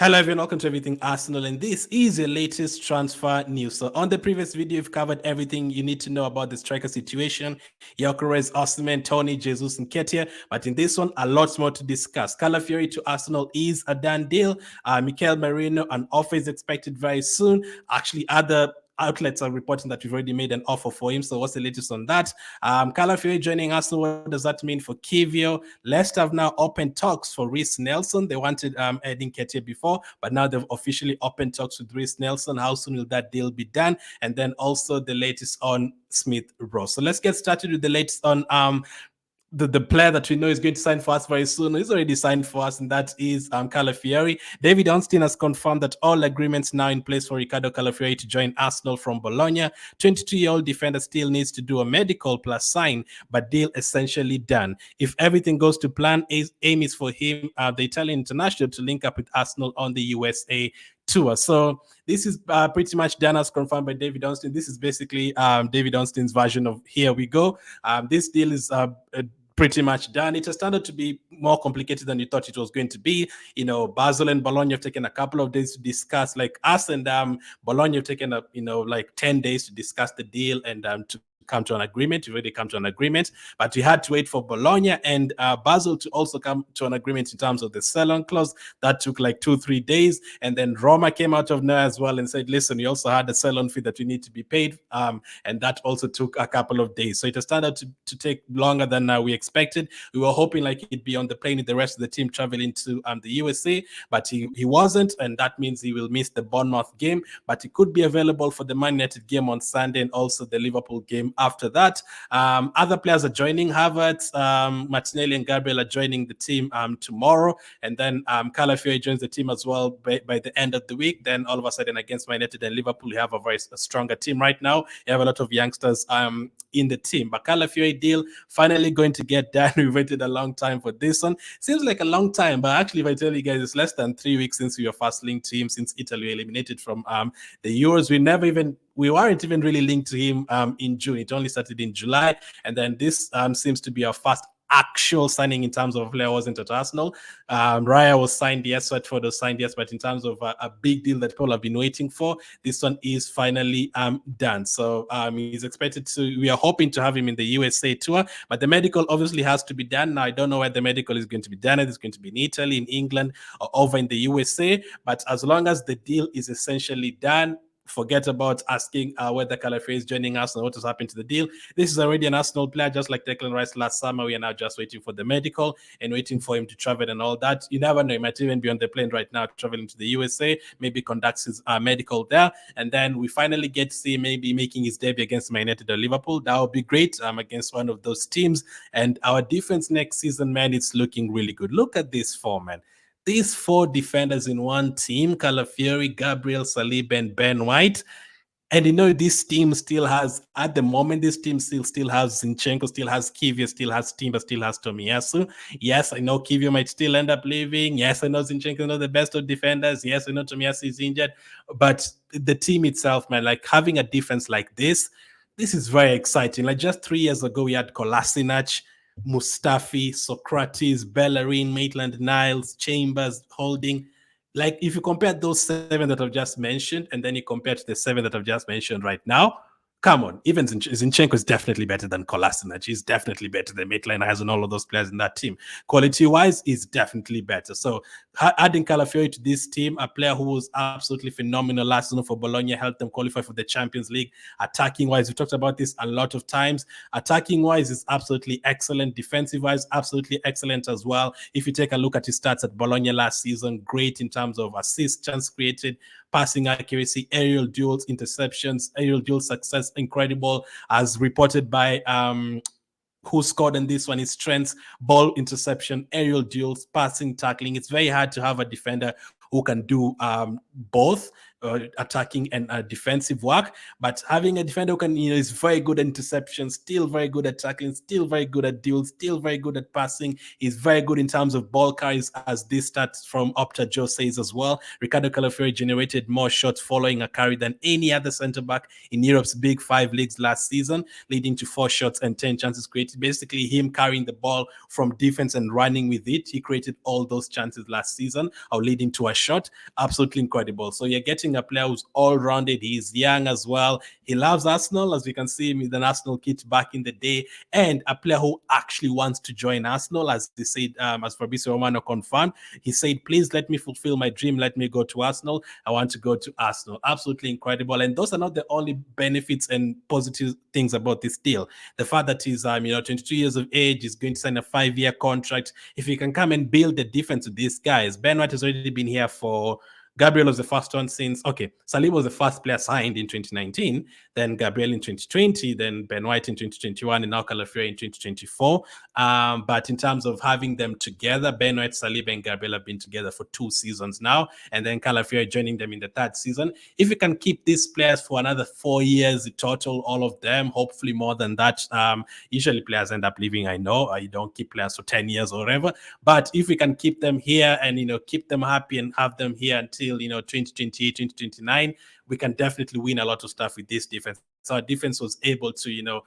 Hello everyone, welcome to Everything Arsenal, and this is your latest transfer news. So on the previous video, we've covered everything you need to know about the striker situation, Gyökeres, Osimhen, Tony, Jesus, and Ketia. But in this one, a lot more to discuss. Calafiori to Arsenal is a done deal. Mikel Merino, an offer is expected very soon. Actually, other outlets are reporting that we've already made an offer for him. So what's the latest on that? Calafiori joining Arsenal, what does that mean for Kiwior? Leicester have now opened talks for Reiss Nelson. They wanted Edin Ketia before, but now they've officially opened talks with Reiss Nelson. How soon will that deal be done? And then also the latest on Smith Rowe. So let's get started with the latest on the player that we know is going to sign for us very soon. He's already signed for us, and that is Calafiori. David Ornstein has confirmed that all agreements now in place for Riccardo Calafiori to join Arsenal from Bologna. 22-year-old defender still needs to do a medical plus sign, but deal essentially done. If everything goes to plan, aim is for him, the Italian international, to link up with Arsenal on the USA tour. So this is pretty much done as confirmed by David Ornstein. This is basically David Ornstein's version of here we go. This deal is pretty much done. It has turned out to be more complicated than you thought it was going to be. You know, Basel and Bologna have taken a couple of days to discuss. Like us and Bologna have taken like 10 days to discuss the deal and to come to an agreement. We've already come to an agreement, but we had to wait for Bologna and Basel to also come to an agreement in terms of the sell-on clause. That took like 2-3 days, and then Roma came out of nowhere as well and said, listen, we also had a sell-on fee that we need to be paid, and that also took a couple of days. So it has turned out to take longer than we expected. We were hoping like he'd be on the plane with the rest of the team traveling to the USA, but he wasn't, and that means he will miss the Bournemouth game, but he could be available for the Man United game on Sunday and also the Liverpool game after that. Other players are joining. Havertz, Martinelli, and Gabriel are joining the team tomorrow, and then Calafiori joins the team as well by the end of the week. Then all of a sudden, against Man United and Liverpool, you have a very stronger team right now. You have a lot of youngsters in the team. But Calafiori deal finally going to get done. We waited a long time for this one. Seems like a long time, but actually, if I tell you guys, it's less than 3 weeks since we were first linked to him, since Italy were eliminated from the Euros. We weren't even really linked to him in June. It only started in July, and then this seems to be our first actual signing in terms of a player wasn't at Arsenal. Raya was signed, yes, Watford was signed, yes, but in terms of a big deal that people have been waiting for, this one is finally done. So he's expected to, we are hoping to have him in the USA tour, but the medical obviously has to be done. Now, I don't know where the medical is going to be done. It's going to be in Italy, in England, or over in the USA, but as long as the deal is essentially done, forget about asking whether Calafiori is joining us and what has happened to the deal. This is already an Arsenal player, just like Declan Rice last summer. We are now just waiting for the medical and waiting for him to travel and all that. You never know. He might even be on the plane right now traveling to the USA, maybe conducts his medical there. And then we finally get to see maybe making his debut against Man United or Liverpool. That would be great against one of those teams. And our defense next season, man, it's looking really good. Look at this form, man. These 4 defenders in one team, Calafiori, Gabriel, Saliba, and Ben White. And you know, this team still has, at the moment, this team still has Zinchenko, still has Kiwior, still has Timber, still has Tomiyasu. Yes, I know Kiwior might still end up leaving. Yes, I know Zinchenko is not the best of defenders. Yes, I know Tomiyasu is injured. But the team itself, man, like having a defense like this is very exciting. Like just 3 years ago, we had Kolasinac, Mustafi, Socrates, Bellerin, Maitland-Niles, Chambers, Holding. Like if you compare those 7 that I've just mentioned, and then you compare to the 7 that I've just mentioned right now, come on, even Zinchenko is definitely better than Kolasinac. He's definitely better than Maitland-Niles and all of those players in that team. Quality-wise, is definitely better. So adding Calafiori to this team, a player who was absolutely phenomenal last season for Bologna, helped them qualify for the Champions League. Attacking-wise, we talked about this a lot of times. Attacking-wise is absolutely excellent. Defensive-wise, absolutely excellent as well. If you take a look at his stats at Bologna last season, great in terms of assists, chance created, passing accuracy, aerial duels, interceptions, aerial duel success, incredible, as reported by who scored in this one. His strengths, ball interception, aerial duels, passing, tackling. It's very hard to have a defender who can do both. attacking and defensive work. But having a defender who can, is very good at interception, still very good at tackling, still very good at duels, still very good at passing. He's very good in terms of ball carries, as this stats from Opta Joe says as well. Riccardo Calafiori generated more shots following a carry than any other centre back in Europe's Big Five leagues last season, leading to 4 shots and 10 chances created. Basically, him carrying the ball from defense and running with it, he created all those chances last season, or leading to a shot. Absolutely incredible. So you're getting a player who's all-rounded. He's young as well. He loves Arsenal, as we can see him with an Arsenal kit back in the day, and a player who actually wants to join Arsenal, as they said, as Fabrizio Romano confirmed. He said, please let me fulfill my dream. Let me go to Arsenal. I want to go to Arsenal. Absolutely incredible. And those are not the only benefits and positive things about this deal. The fact that he's 22 years of age, is going to sign a 5-year contract. If he can come and build the defense with these guys, Ben White has already been here for Gabriel was the first one since, Saliba was the first player signed in 2019, then Gabriel in 2020, then Ben White in 2021, and now Calafiori in 2024. But in terms of having them together, Ben White, Saliba, and Gabriel have been together for 2 seasons now, and then Calafiori joining them in the 3rd season. If you can keep these players for another 4 years total, all of them, hopefully more than that. Usually players end up leaving, I know. You don't keep players for 10 years or whatever, but if we can keep them here and, keep them happy and have them here until 2028, 2029, we can definitely win a lot of stuff with this defense. So our defense was able to,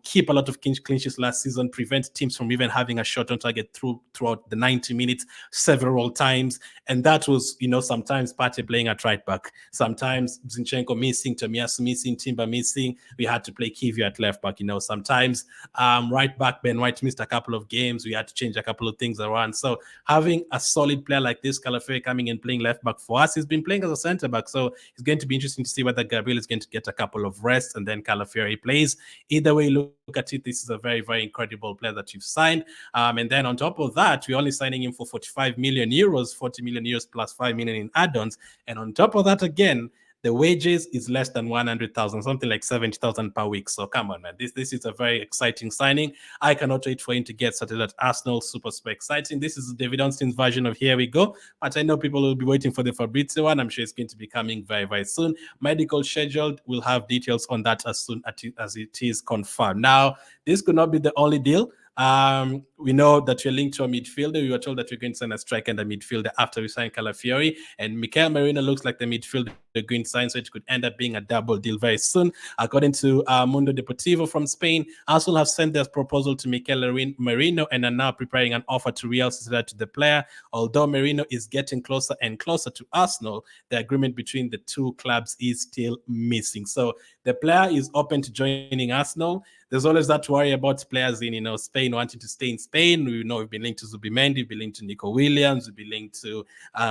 keep a lot of clinches last season, prevent teams from even having a shot on target throughout the 90 minutes several times. And that was, sometimes Partey playing at right back, sometimes Zinchenko missing, Tomiyasu missing, Timber missing. We had to play Kiwior at left back. Sometimes right back Ben White missed a couple of games. We had to change a couple of things around. So having a solid player like this, Calafiori, coming and playing left back for us, he's been playing as a centre back. So it's going to be interesting to see whether Gabriel is going to get a couple of rests and then Calafiori plays. Either way you look at it, this is a very, very incredible player that you've signed. And then on top of that, we're only signing him for 45 million euros, 40 million euros plus 5 million in add-ons. And on top of that, again, the wages is less than 100,000, something like 70,000 per week. So come on, man. This is a very exciting signing. I cannot wait for him to get started at Arsenal. Super exciting. This is David Onstein's version of Here We Go. But I know people will be waiting for the Fabrizio one. I'm sure it's going to be coming very, very soon. Medical scheduled. We'll have details on that as soon as it is confirmed. Now, this could not be the only deal. We know that you're linked to a midfielder. We were told that we're going to sign a striker and a midfielder after we sign Calafiori. And Mikel Merino looks like the midfielder going to sign, so it could end up being a double deal very soon. According to Mundo Deportivo from Spain, Arsenal have sent their proposal to Mikel Merino and are now preparing an offer to Real Sociedad to the player. Although Merino is getting closer and closer to Arsenal, the agreement between the two clubs is still missing. So the player is open to joining Arsenal. There's always that worry about players in Spain wanting to stay in Spain. We know we've been linked to Zubimendi, we've been linked to Nico Williams, we've been linked to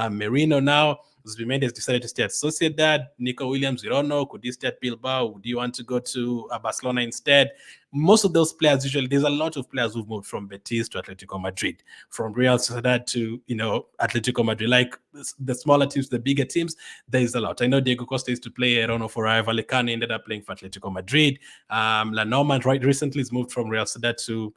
Merino now. Zubimendi has decided to stay at Sociedad. Nico Williams, we don't know. Could he stay at Bilbao? Do you want to go to Barcelona instead? Most of those players, usually, there's a lot of players who've moved from Betis to Atletico Madrid, from Real Sociedad to, Atletico Madrid. Like the smaller teams, the bigger teams, there's a lot. I know Diego Costa used to play, I don't know, for Rayo Vallecano, ended up playing for Atletico Madrid. La Norman recently has moved from Real Sociedad to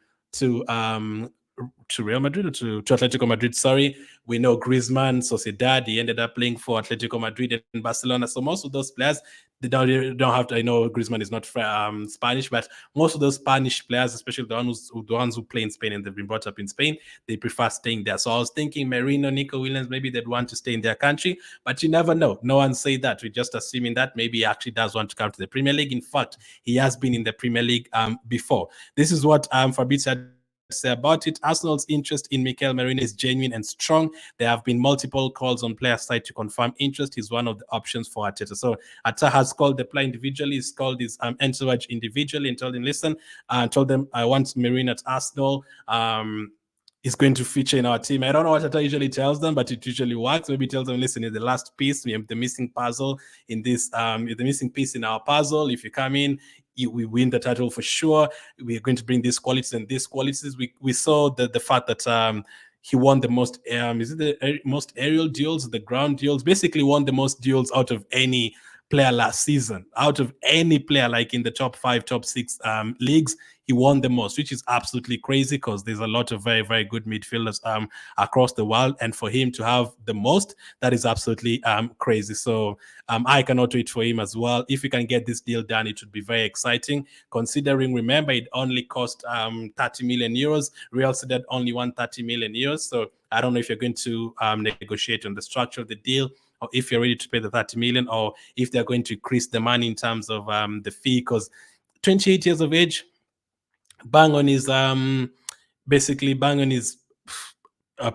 Real Madrid, or to Atletico Madrid, sorry. We know Griezmann, Sociedad, he ended up playing for Atletico Madrid and Barcelona. So most of those players, they don't have to, I know Griezmann is not Spanish, but most of those Spanish players, especially the ones who play in Spain and they've been brought up in Spain, they prefer staying there. So I was thinking Merino, Nico Williams, maybe they'd want to stay in their country, but you never know. No one say that. We're just assuming that maybe he actually does want to come to the Premier League. In fact, he has been in the Premier League before. This is what Fabrizio had say about it. Arsenal's interest in Mikel Merino is genuine and strong. There have been multiple calls on player side to confirm interest. He's one of the options for Arteta. So Arteta has called the player individually. He's called his entourage individually and told him, listen, told them, I want Merino at Arsenal. Is going to feature in our team. I don't know what Arteta usually tells them, but it usually works. Maybe tells them, listen, in the last piece, we have the missing puzzle in this, the missing piece in our puzzle. If you come in, we win the title for sure. We're going to bring these qualities and these qualities. We saw the fact that he won the most, is it the most aerial duels, the ground duels, basically won the most duels out of any player last season, out of any player, like in the top 5, top 6 leagues. he won the most, which is absolutely crazy because there's a lot of very, very good midfielders across the world. And for him to have the most, that is absolutely crazy. So I cannot wait for him as well. If we can get this deal done, it would be very exciting, considering, remember, it only cost 30 million euros. Real Sociedad only won 30 million euros. So I don't know if you're going to negotiate on the structure of the deal, or if you're ready to pay the 30 million, or if they're going to increase the money in terms of the fee, because 28 years of age, bang on his basically bang on his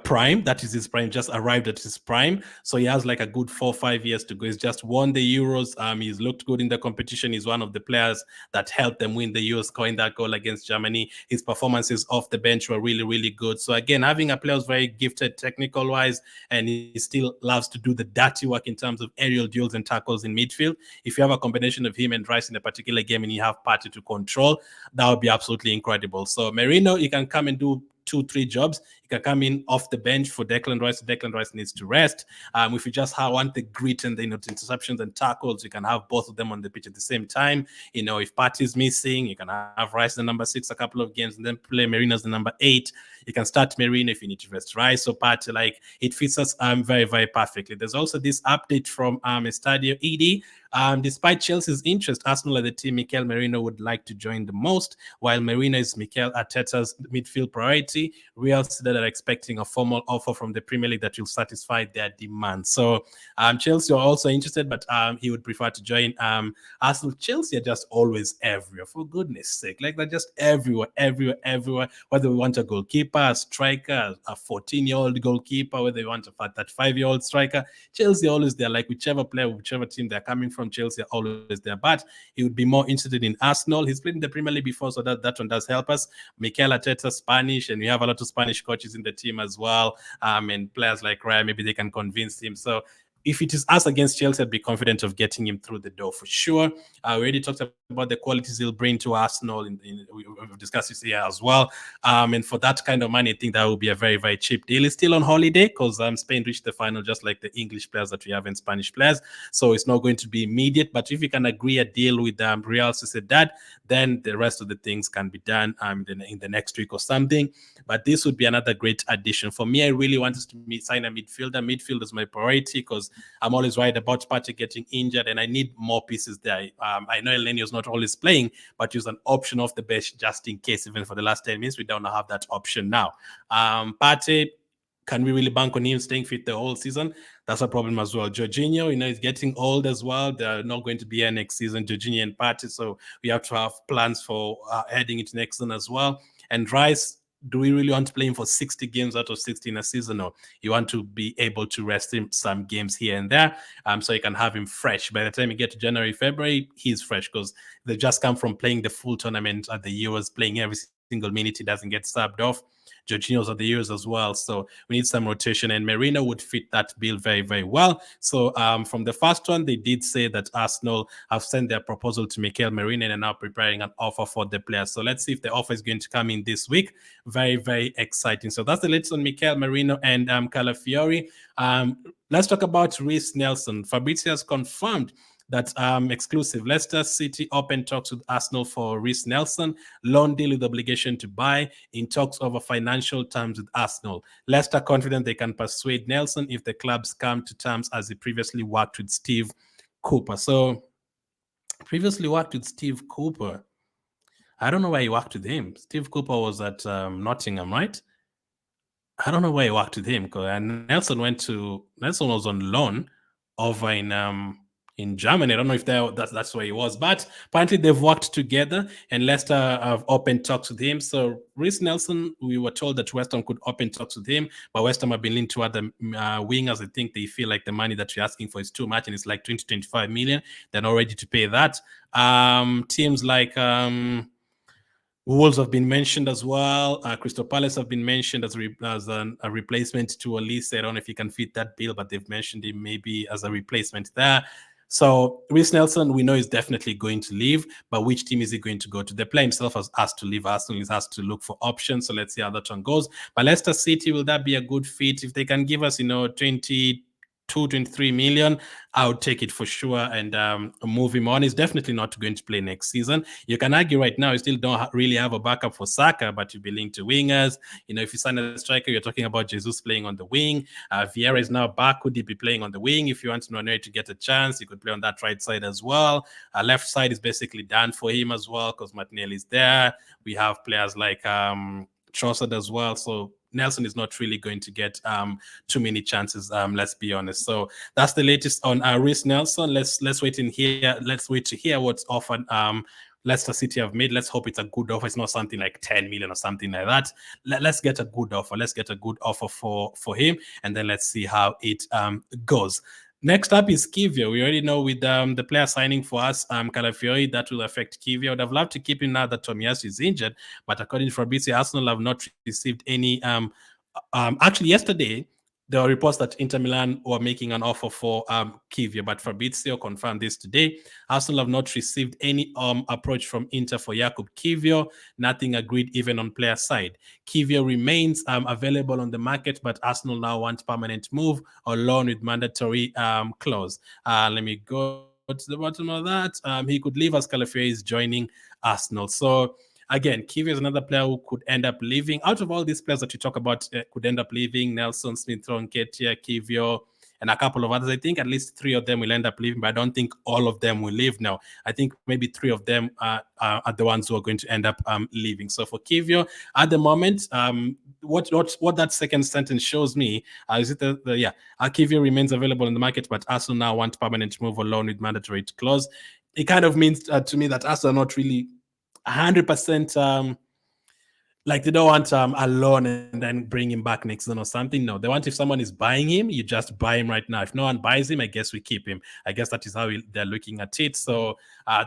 prime. That is his prime, just arrived at his prime. So he has like a good 4 or 5 years to go. He's just won the Euros. He's looked good in the competition. He's one of the players that helped them win the Euros, scoring that goal against Germany. His performances off the bench were really, really good. So again, having a player who's very gifted technical wise, and he still loves to do the dirty work in terms of aerial duels and tackles in midfield. If you have a combination of him and Reiss in a particular game and you have Partey to control, that would be absolutely incredible. So Merino, he can come and do 2-3 jobs. He can come in off the bench for Declan Rice. Declan Rice needs to rest. If you just want the grit and the interceptions and tackles, you can have both of them on the pitch at the same time. If Partey is missing, you can have Rice the number 6 a couple of games and then play Merino as the number 8. You can start Merino if you need to rest Rice or Partey. Like, it fits us very, very perfectly. There's also this update from Estadio ED. Despite Chelsea's interest, Arsenal as the team Mikel Merino would like to join the most. While Merino is Mikel Arteta's midfield priority, Real Sociedad are expecting a formal offer from the Premier League that will satisfy their demands. So Chelsea are also interested, but he would prefer to join Arsenal. Chelsea are just always everywhere, for goodness sake. Like, they're just everywhere. Whether we want a goalkeeper, a striker, a 14-year-old goalkeeper, whether we want a 35-year-old striker, Chelsea are always there. Like, whichever player, whichever team they're coming from, Chelsea are always there. But he would be more interested in Arsenal. He's played in the Premier League before, so that one does help us. Mikel Arteta, Spanish, and we have a lot of Spanish coaches in the team as well. And players like Raya, maybe they can convince him. So if it is us against Chelsea, I'd be confident of getting him through the door for sure. We already talked about the qualities he'll bring to Arsenal. We've discussed this here as well. And for that kind of money, I think that will be a very, very cheap deal. He's still on holiday because Spain reached the final just like the English players that we have and Spanish players. So it's not going to be immediate. But if you can agree a deal with Real Sociedad, then the rest of the things can be done in the next week or something. But this would be another great addition. For me, I really want us to sign a midfielder. Midfield is my priority because I'm always worried about Partey getting injured, and I need more pieces there. I know Elneny is not always playing, but he's an option off the bench just in case. Even for the last 10 minutes, we don't have that option now. Partey, can we really bank on him staying fit the whole season? That's a problem as well. Jorginho, he's getting old as well. They're not going to be here next season, Jorginho and Partey, so we have to have plans for heading into next season as well. And Rice, do we really want to play him for 60 games out of 60 in a season? Or you want to be able to rest him some games here and there, so you can have him fresh. By the time you get to January, February, he's fresh because they just come from playing the full tournament at the Euros, playing every single minute. He doesn't get subbed off. Jorginho's at the Euros as well, so we need some rotation, and Merino would fit that bill very, very well. So from the first one, they did say that Arsenal have sent their proposal to Mikel Merino and are now preparing an offer for the player. So let's see if the offer is going to come in this week. Very, very exciting. So that's the latest on Mikel Merino and Calafiori. Let's talk about Reiss Nelson. Fabrizio has confirmed that exclusive. Leicester City open talks with Arsenal for Reiss Nelson. Loan deal with obligation to buy, in talks over financial terms with Arsenal. Leicester confident they can persuade Nelson if the clubs come to terms, as he previously worked with Steve Cooper. So, previously worked with Steve Cooper. I don't know where he worked with him. Steve Cooper was at Nottingham, right? I don't know where he worked with him, because Nelson was on loan over in Germany. I don't know if that's where he was, but apparently they've worked together, and Leicester have opened talks with him. So Reiss Nelson, we were told that West Ham could open talks with him, but West Ham have been leaning toward the wingers. I think they feel like the money that you're asking for is too much, and it's like 20-25 million. They're not ready to pay that. Teams like Wolves have been mentioned as well. Crystal Palace have been mentioned as a replacement to Olise. I don't know if he can fit that bill, but they've mentioned him maybe as a replacement there. So Reiss Nelson, we know, is definitely going to leave, but which team is he going to go to? The player himself has asked to leave Arsenal. He has to look for options. So let's see how that one goes. But Leicester City, will that be a good fit? If they can give us, 20 23 million, I would take it for sure and move him on. He's definitely not going to play next season. You can argue right now you still don't really have a backup for Saka, but you'd be linked to wingers. If you sign a striker, you're talking about Jesus playing on the wing. Vieira is now back. Could he be playing on the wing? If you want Nwaneri to get a chance, he could play on that right side as well. Left side is basically done for him as well because Martinelli is there. We have players like Trossard as well. So Nelson is not really going to get too many chances. Let's be honest. So that's the latest on Reiss Nelson. Let's wait in here. Let's wait to hear what's offered. Leicester City have made. Let's hope it's a good offer. It's not something like 10 million or something like that. Let's get a good offer. Let's get a good offer for him, and then let's see how it goes. Next up is Kiwior. We already know with the player signing for us, Calafiori, that will affect Kiwior. I would have loved to keep him now that Tomiyasu is injured, but according to Fabrizio, Arsenal have not received any. Actually, yesterday, there were reports that Inter Milan were making an offer for Kiwior, but Fabrizio confirmed this today. Arsenal have not received any approach from Inter for Jakub Kiwior. Nothing agreed even on player side. Kiwior remains available on the market, but Arsenal now want permanent move or loan with mandatory clause. Let me go to the bottom of that. He could leave as Calafiori is joining Arsenal. So again, Kiwior is another player who could end up leaving. Out of all these players that we talk about, could end up leaving: Nelson, Smith Rowe, Nketiah, Kiwior, and a couple of others. I think at least 3 of them will end up leaving, but I don't think all of them will leave now. I think maybe 3 of them are the ones who are going to end up leaving. So for Kiwior, at the moment, what that second sentence shows me is it Kiwior remains available in the market, but Arsenal now want permanent move or loan with mandatory clause. It kind of means to me that Arsenal are not really 100% like they don't want a loan and then bring him back next season or something. No, they want if someone is buying him, you just buy him right now. If no one buys him, I guess we keep him. I guess that is how they're looking at it. So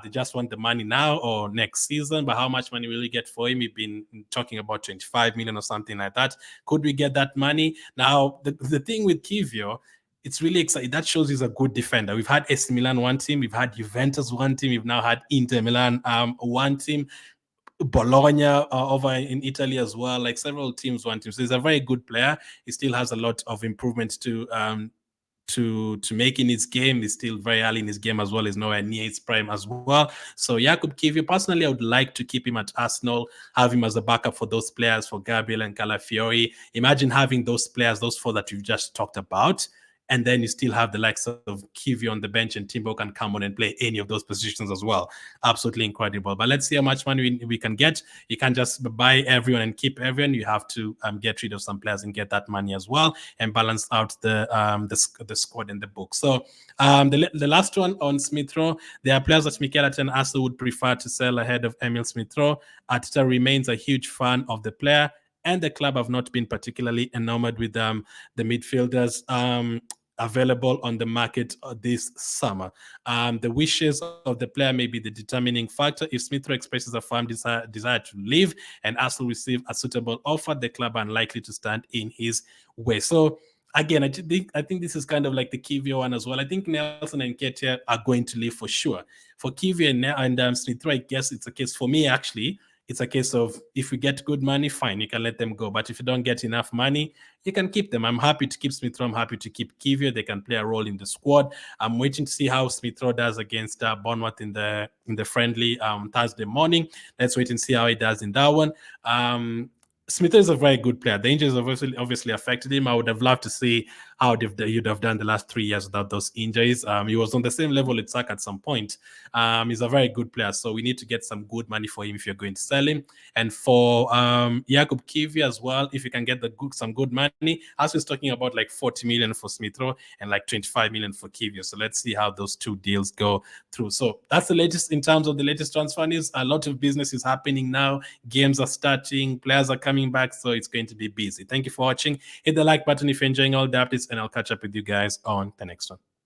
they just want the money now or next season. But how much money will we get for him? We've been talking about 25 million or something like that. Could we get that money? Now, the thing with Kiwior, it's really exciting. That shows he's a good defender. We've had AC Milan want him. We've had Juventus want him. We've now had Inter Milan want him. Bologna over in Italy as well. Like several teams want him. So he's a very good player. He still has a lot of improvements to make in his game. He's still very early in his game as well. He's nowhere near his prime as well. So Jakub Kiwior, personally, I would like to keep him at Arsenal, have him as a backup for those players, for Gabriel and Calafiori. Imagine having those players, those 4 that you've just talked about, and then you still have the likes of Kiwior on the bench, and Timbo can come on and play any of those positions as well. Absolutely incredible. But let's see how much money we can get. You can't just buy everyone and keep everyone. You have to get rid of some players and get that money as well and balance out the squad and the book. So the last one on Smith Rowe, there are players that Mikel Merino also would prefer to sell ahead of Emil Smith Rowe. Arteta remains a huge fan of the player, and the club have not been particularly enamored with the midfielders available on the market this summer. The wishes of the player may be the determining factor. If Smith Rowe expresses a firm desire to leave and Arsenal receive a suitable offer, the club are unlikely to stand in his way. So again, I think this is kind of like the Kiwior one as well. I think Nelson and Nketiah are going to leave for sure. For Kiwior and Smith Rowe, I guess it's a case for me actually. It's a case of if we get good money, fine, you can let them go. But if you don't get enough money, you can keep them. I'm happy to keep Smith Rowe. I'm happy to keep Kiwior. They can play a role in the squad. I'm waiting to see how Smith Rowe does against Bournemouth in the friendly Thursday morning. Let's wait and see how he does in that one. Smith is a very good player. The injuries obviously affected him. I would have loved to see how you'd have done the last 3 years without those injuries. He was on the same level with Saka at some point. He's a very good player, so we need to get some good money for him if you're going to sell him. And for Jakub Kiwior as well, if you can get some good money, as we're talking about like 40 million for Smith Rowe and like 25 million for Kiwior. So let's see how those 2 deals go through. So that's the latest in terms of the latest transfer news. A lot of business is happening now. Games are starting, players are coming back, so it's going to be busy. Thank you for watching. Hit the like button if you're enjoying all the updates, and I'll catch up with you guys on the next one.